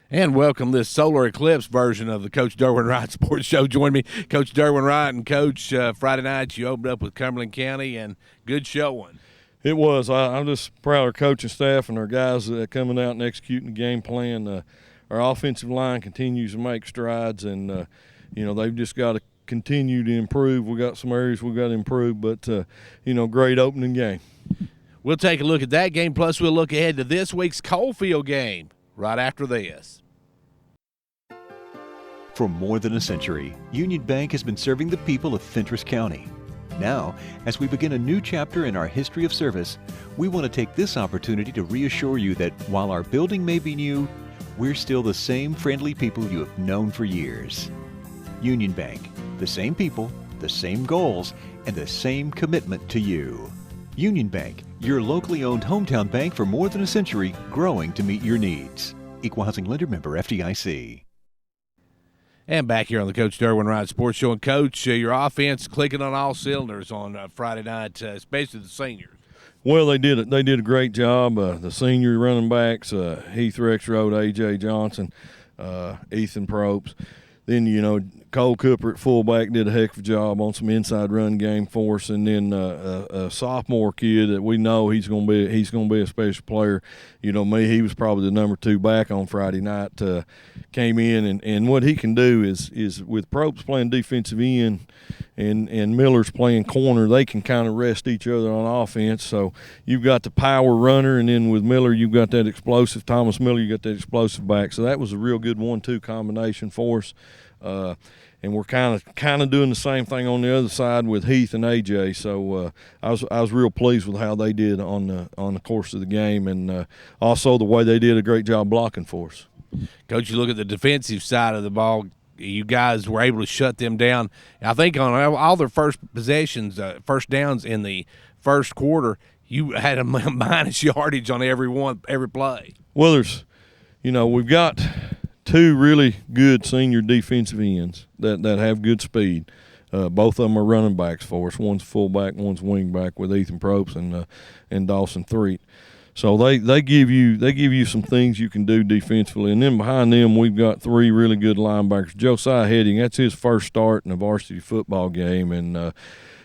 And welcome this solar eclipse version of the Coach Derwin Wright Sports Show. Join me, Coach Derwin Wright, and Coach. Friday night you opened up with Cumberland County, and good showing. It was. I'm just proud of our coaching staff and our guys coming out and executing the game plan. Our offensive line continues to make strides, and they've just got to continue to improve. We got some areas we got to improve, but great opening game. We'll take a look at that game, plus we'll look ahead to this week's Coalfield game right after this. For more than a century, Union Bank has been serving the people of Fentress County. Now, as we begin a new chapter in our history of service, we want to take this opportunity to reassure you that while our building may be new, we're still the same friendly people you have known for years. Union Bank, the same people, the same goals, and the same commitment to you. Union Bank, your locally owned hometown bank for more than a century, growing to meet your needs. Equal Housing Lender Member FDIC. And back here on the Coach Derwin Wright Sports Show. And, Coach, your offense clicking on all cylinders on Friday night, especially the seniors. Well, they did it. They did a great job. The senior running backs, Heath Rexroad, A.J. Johnson, Ethan Probst. Then, Cole Cooper at fullback did a heck of a job on some inside run game for us. And then a sophomore kid that we know he's going to be a special player. He was probably the number 2 back on Friday night. Came in and what he can do is with Probst playing defensive end and Miller's playing corner, they can kind of rest each other on offense. So you've got the power runner, and then with Miller you've got that explosive Thomas Miller. You got that explosive back. So that was a real good 1-2 combination for us. And we're kind of doing the same thing on the other side with Heath and AJ. So I was real pleased with how they did on the course of the game, and also the way they did a great job blocking for us. Coach, you look at the defensive side of the ball. You guys were able to shut them down. I think on all their first possessions, first downs in the first quarter, you had a minus yardage on every play. Well, we've got 2 really good senior defensive ends that have good speed. Both of them are running backs for us. One's fullback, one's wingback with Ethan Probst and Dawson Threet. So they give you some things you can do defensively. And then behind them we've got 3 really good linebackers. Josiah Heading, that's his first start in a varsity football game, and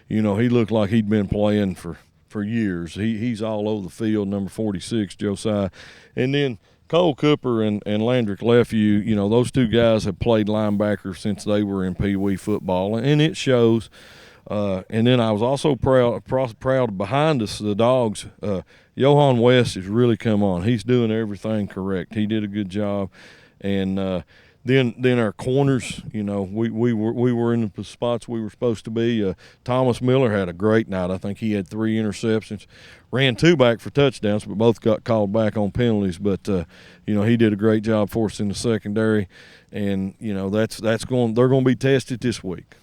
he looked like he'd been playing for years. He's all over the field, number 46, Josiah. And then Cole Cooper and Landrick Lefew, those 2 guys have played linebacker since they were in Pee Wee football, and it shows. And then I was also proud behind us, the dogs. Johan West has really come on. He's doing everything correct. He did a good job. And then our corners, we were in the spots we were supposed to be. Thomas Miller had a great night. I think he had 3 interceptions, ran 2 back for touchdowns, but both got called back on penalties. But he did a great job for us in the secondary, and they're going to be tested this week.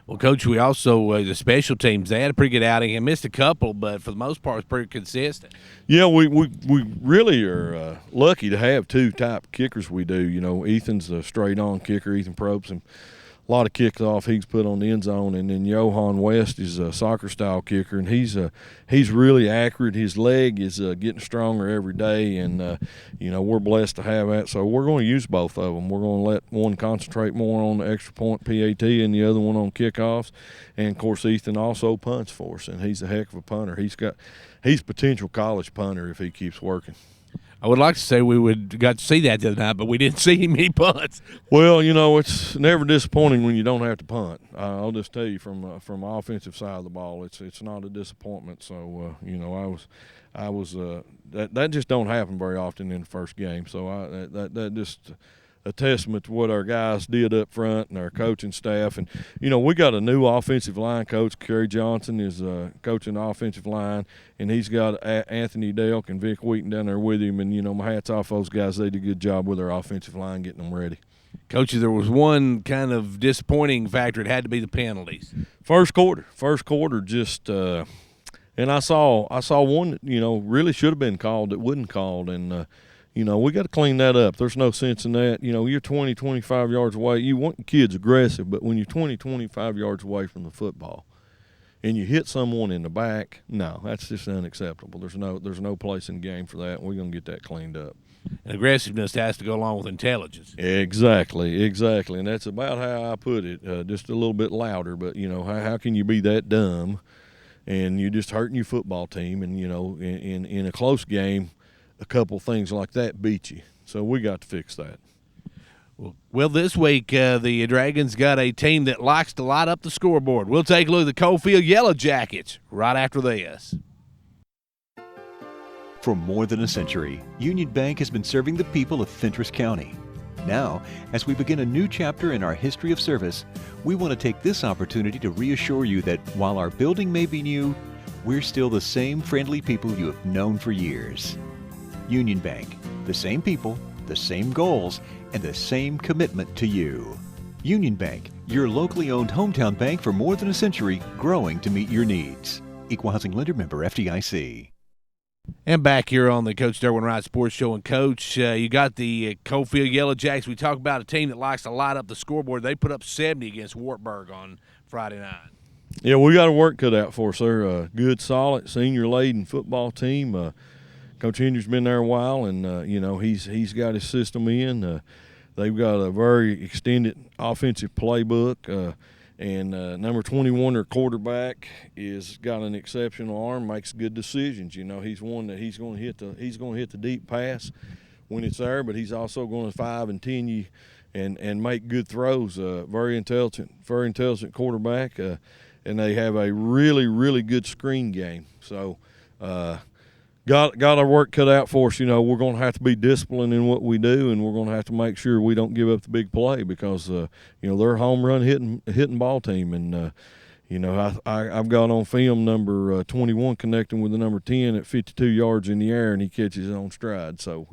Well, Coach, we also, the special teams, they had a pretty good outing and missed a couple, but for the most part, it's pretty consistent. Yeah, we really are lucky to have 2 type kickers we do. Ethan's a straight-on kicker, Ethan Probst, and a lot of kickoff he's put on the end zone. And then Johan West is a soccer-style kicker, and he's really accurate. His leg is getting stronger every day, and, we're blessed to have that. So we're going to use both of them. We're going to let one concentrate more on the extra point PAT and the other one on kickoffs. And, of course, Ethan also punts for us, and he's a heck of a punter. He's potential college punter if he keeps working. I would like to say we got to see that the other night, but we didn't see him many punts. Well, it's never disappointing when you don't have to punt. I'll just tell you from the offensive side of the ball, it's not a disappointment. So I was that just don't happen very often in the first game. So that just a testament to what our guys did up front and our coaching staff. And, we got a new offensive line coach. Kerry Johnson is coaching the offensive line, and he's got Anthony Delk and Vic Wheaton down there with him. And, my hat's off those guys. They did a good job with their offensive line, getting them ready. Coach, there was one kind of disappointing factor. It had to be the penalties. First quarter just and I saw one that, really should have been called that wasn't called. And, we got to clean that up. There's no sense in that. You're 20, 25 yards away. You want your kids aggressive, but when you're 20, 25 yards away from the football and you hit someone in the back, no, that's just unacceptable. There's no place in the game for that. We're going to get that cleaned up. And aggressiveness has to go along with intelligence. Exactly, and that's about how I put it. Just a little bit louder, but how can you be that dumb, and you're just hurting your football team, and in a close game, a couple things like that beat you. So we got to fix that. Well, this week the Dragons got a team that likes to light up the scoreboard. We'll take a look at the Coalfield Yellow Jackets right after this. For more than a century, Union Bank has been serving the people of Fentress County. Now, as we begin a new chapter in our history of service, we want to take this opportunity to reassure you that while our building may be new, we're still the same friendly people you have known for years. Union Bank, the same people, the same goals, and the same commitment to you. Union Bank, your locally owned hometown bank for more than a century, growing to meet your needs. Equal Housing Lender Member FDIC. And back here on the Coach Derwin Wright Sports Show. And, Coach, you got the Coalfield Yellow Jacks. We talk about a team that likes to light up the scoreboard. They put up 70 against Wartburg on Friday night. Yeah, we got a work cut out for us. They're a good, solid, senior-laden football team. Coach Hendry's been there a while, and, he's got his system in. They've got a very extended offensive playbook. And number 21, their quarterback, is got an exceptional arm, makes good decisions. He's one that he's going to hit the deep pass when it's there, but he's also going to 5 and 10 you and make good throws. Very intelligent quarterback, and they have a really, really good screen game. So got our work cut out for us. We're going to have to be disciplined in what we do, and we're going to have to make sure we don't give up the big play because they're a home run hitting ball team. And I've got on film number 21 connecting with the number 10 at 52 yards in the air, and he catches it on stride. So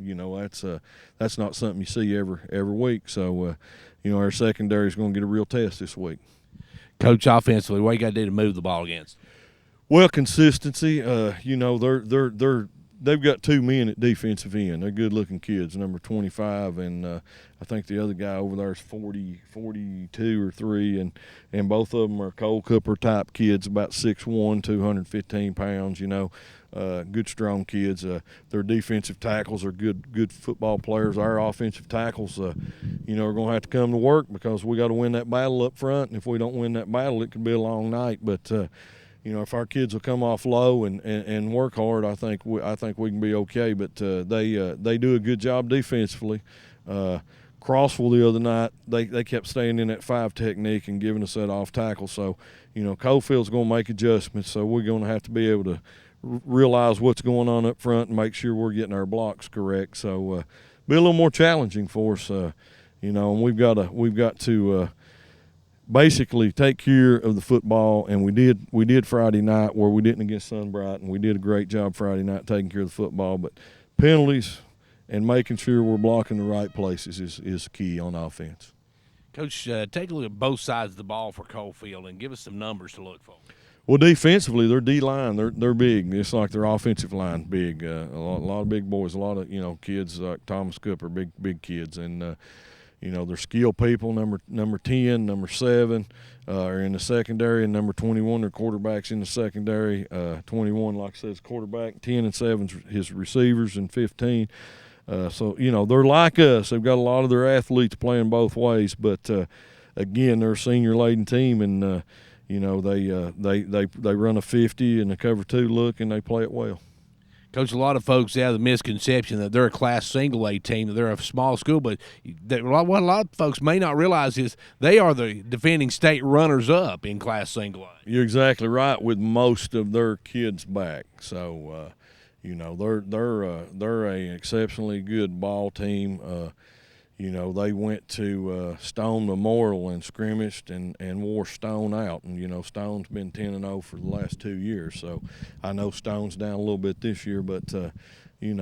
that's not something you see every week. So our secondary is going to get a real test this week. Coach, offensively, what you got to do to move the ball against? Well, consistency. They've got 2 men at defensive end. They're good-looking kids, number 25, and I think the other guy over there is 42 or 3, and both of them are Cole Cooper-type kids, about 6'1", 215 pounds, good, strong kids. Their defensive tackles are good football players. Our offensive tackles, are going to have to come to work because we got to win that battle up front, and if we don't win that battle, it could be a long night, but if our kids will come off low and work hard, I think we can be okay. But they do a good job defensively. Crossville the other night, they kept staying in that 5 technique and giving us that off tackle. So, Coalfield's going to make adjustments. So we're going to have to be able to realize what's going on up front and make sure we're getting our blocks correct. So be a little more challenging for us. And we've got to basically take care of the football, and we did Friday night where we didn't against Sunbright, and we did a great job Friday night taking care of the football. But penalties and making sure we're blocking the right places is key on offense. Coach, take a look at both sides of the ball for Coalfield and give us some numbers to look for. Well, defensively, their D-line, they're big. It's like their offensive line big. A lot of big boys, a lot of kids like Thomas Cooper, big kids, and they're skilled people. Number 10, number 7 are in the secondary, and number 21, their quarterbacks in the secondary. 21, like I said, is quarterback. 10 and 7 his receivers, and 15. So they're like us. They've got a lot of their athletes playing both ways, but again, they're a senior-laden team, and they run a 50 and a cover 2 look, and they play it well. Coach, a lot of folks have the misconception that they're a Class Single-A team, that they're a small school, but what a lot of folks may not realize is they are the defending state runners-up in Class Single-A. You're exactly right, with most of their kids back. So, they're a exceptionally good ball team. They went to Stone Memorial and scrimmaged and wore Stone out. And, Stone's been 10-0 for the last 2 years. So I know Stone's down a little bit this year, but, you've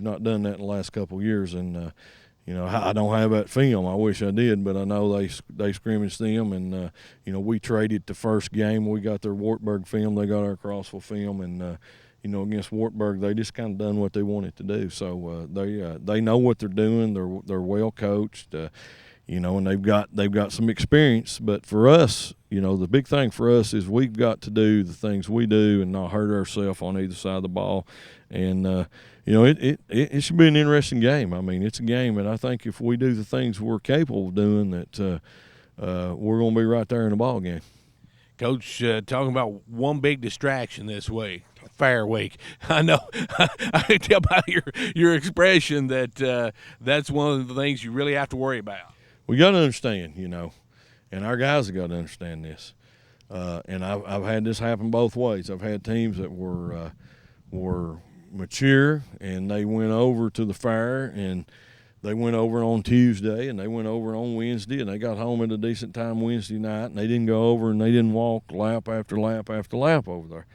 not done that in the last couple of years. And, I don't have that film. I wish I did, but I know they scrimmaged them. And, we traded the first game. We got their Wartburg film. They got our Crossville film. And, against Wartburg, they just kind of done what they wanted to do. So they know what they're doing. They're well coached. and they've got some experience. But for us, the big thing for us is we've got to do the things we do and not hurt ourselves on either side of the ball. And it should be an interesting game. I mean, it's a game, and I think if we do the things we're capable of doing, that we're going to be right there in the ball game. Coach, talking about one big distraction this week, Fair Week. I know. I can tell by your expression that that's one of the things you really have to worry about. We got to understand, and our guys have got to understand this. And I've had this happen both ways. I've had teams that were mature, and they went over to the Fair, and they went over on Tuesday, and they went over on Wednesday, and they got home at a decent time Wednesday night, and they didn't go over and they didn't walk lap after lap after lap over there.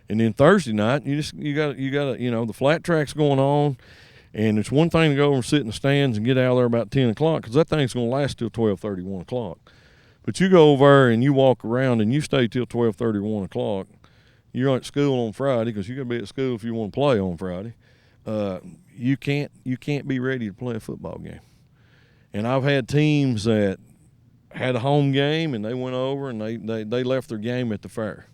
And then Thursday night, you got the flat track's going on, and it's one thing to go over and sit in the stands and get out of there about 10 o'clock, because that thing's going to last till 12:30, 1 o'clock. But you go over there and you walk around and you stay till 12:30, 1 o'clock. You're at school on Friday, because you got to be at school if you want to play on Friday. You can't be ready to play a football game. And I've had teams that had a home game and they went over and they left their game at the Fair.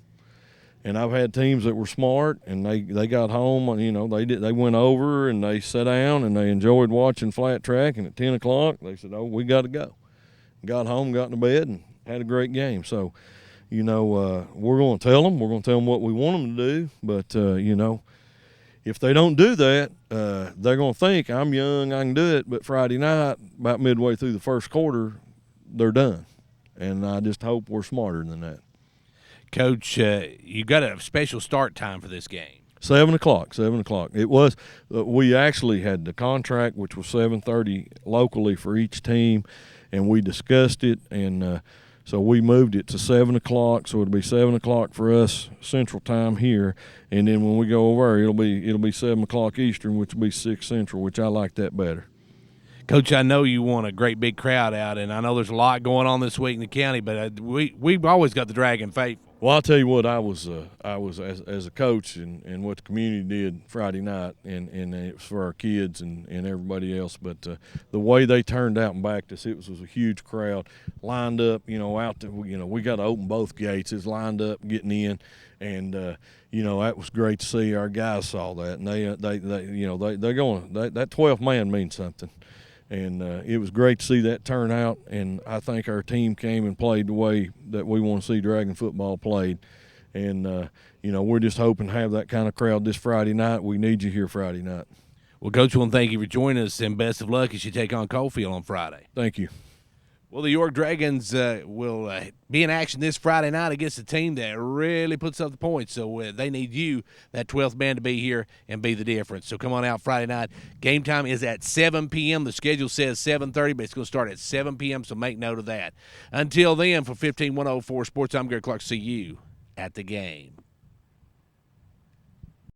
And I've had teams that were smart and they got home, they went over and they sat down and they enjoyed watching flat track, and at 10 o'clock they said, "Oh, we got to go." Got home, got into bed, and had a great game. So, we're going to tell them. We're going to tell them what we want them to do. But, if they don't do that, they're going to think, "I'm young, I can do it." But Friday night, about midway through the first quarter, they're done. And I just hope we're smarter than that. Coach, you got a special start time for this game. 7 o'clock. It was. We actually had the contract, which was 7:30 locally for each team, and we discussed it, and so we moved it to 7 o'clock. So it'll be 7 o'clock for us Central Time here, and then when we go over, it'll be 7 o'clock Eastern, which will be 6 Central, which I like that better. Coach, I know you want a great big crowd out, and I know there's a lot going on this week in the county, but we've always got the Dragon faithful. Well, I'll tell you what, I was as a coach and what the community did Friday night, and it was for our kids and everybody else. But the way they turned out and backed us, it was a huge crowd lined up. Out there, we got to open both gates. It's lined up getting in, and that was great to see. Our guys saw that, and they're going. That 12th man means something. And it was great to see that turnout, and I think our team came and played the way that we want to see Dragon football played. And, we're just hoping to have that kind of crowd this Friday night. We need you here Friday night. Well, Coach, I want to thank you for joining us, and best of luck as you take on Coalfield on Friday. Thank you. Well, the York Dragons will be in action this Friday night against a team that really puts up the points. So they need you, that 12th man, to be here and be the difference. So come on out Friday night. Game time is at 7 p.m. The schedule says 7:30, but it's going to start at 7 p.m., so make note of that. Until then, for 15104 Sports, I'm Gary Clark. See you at the game.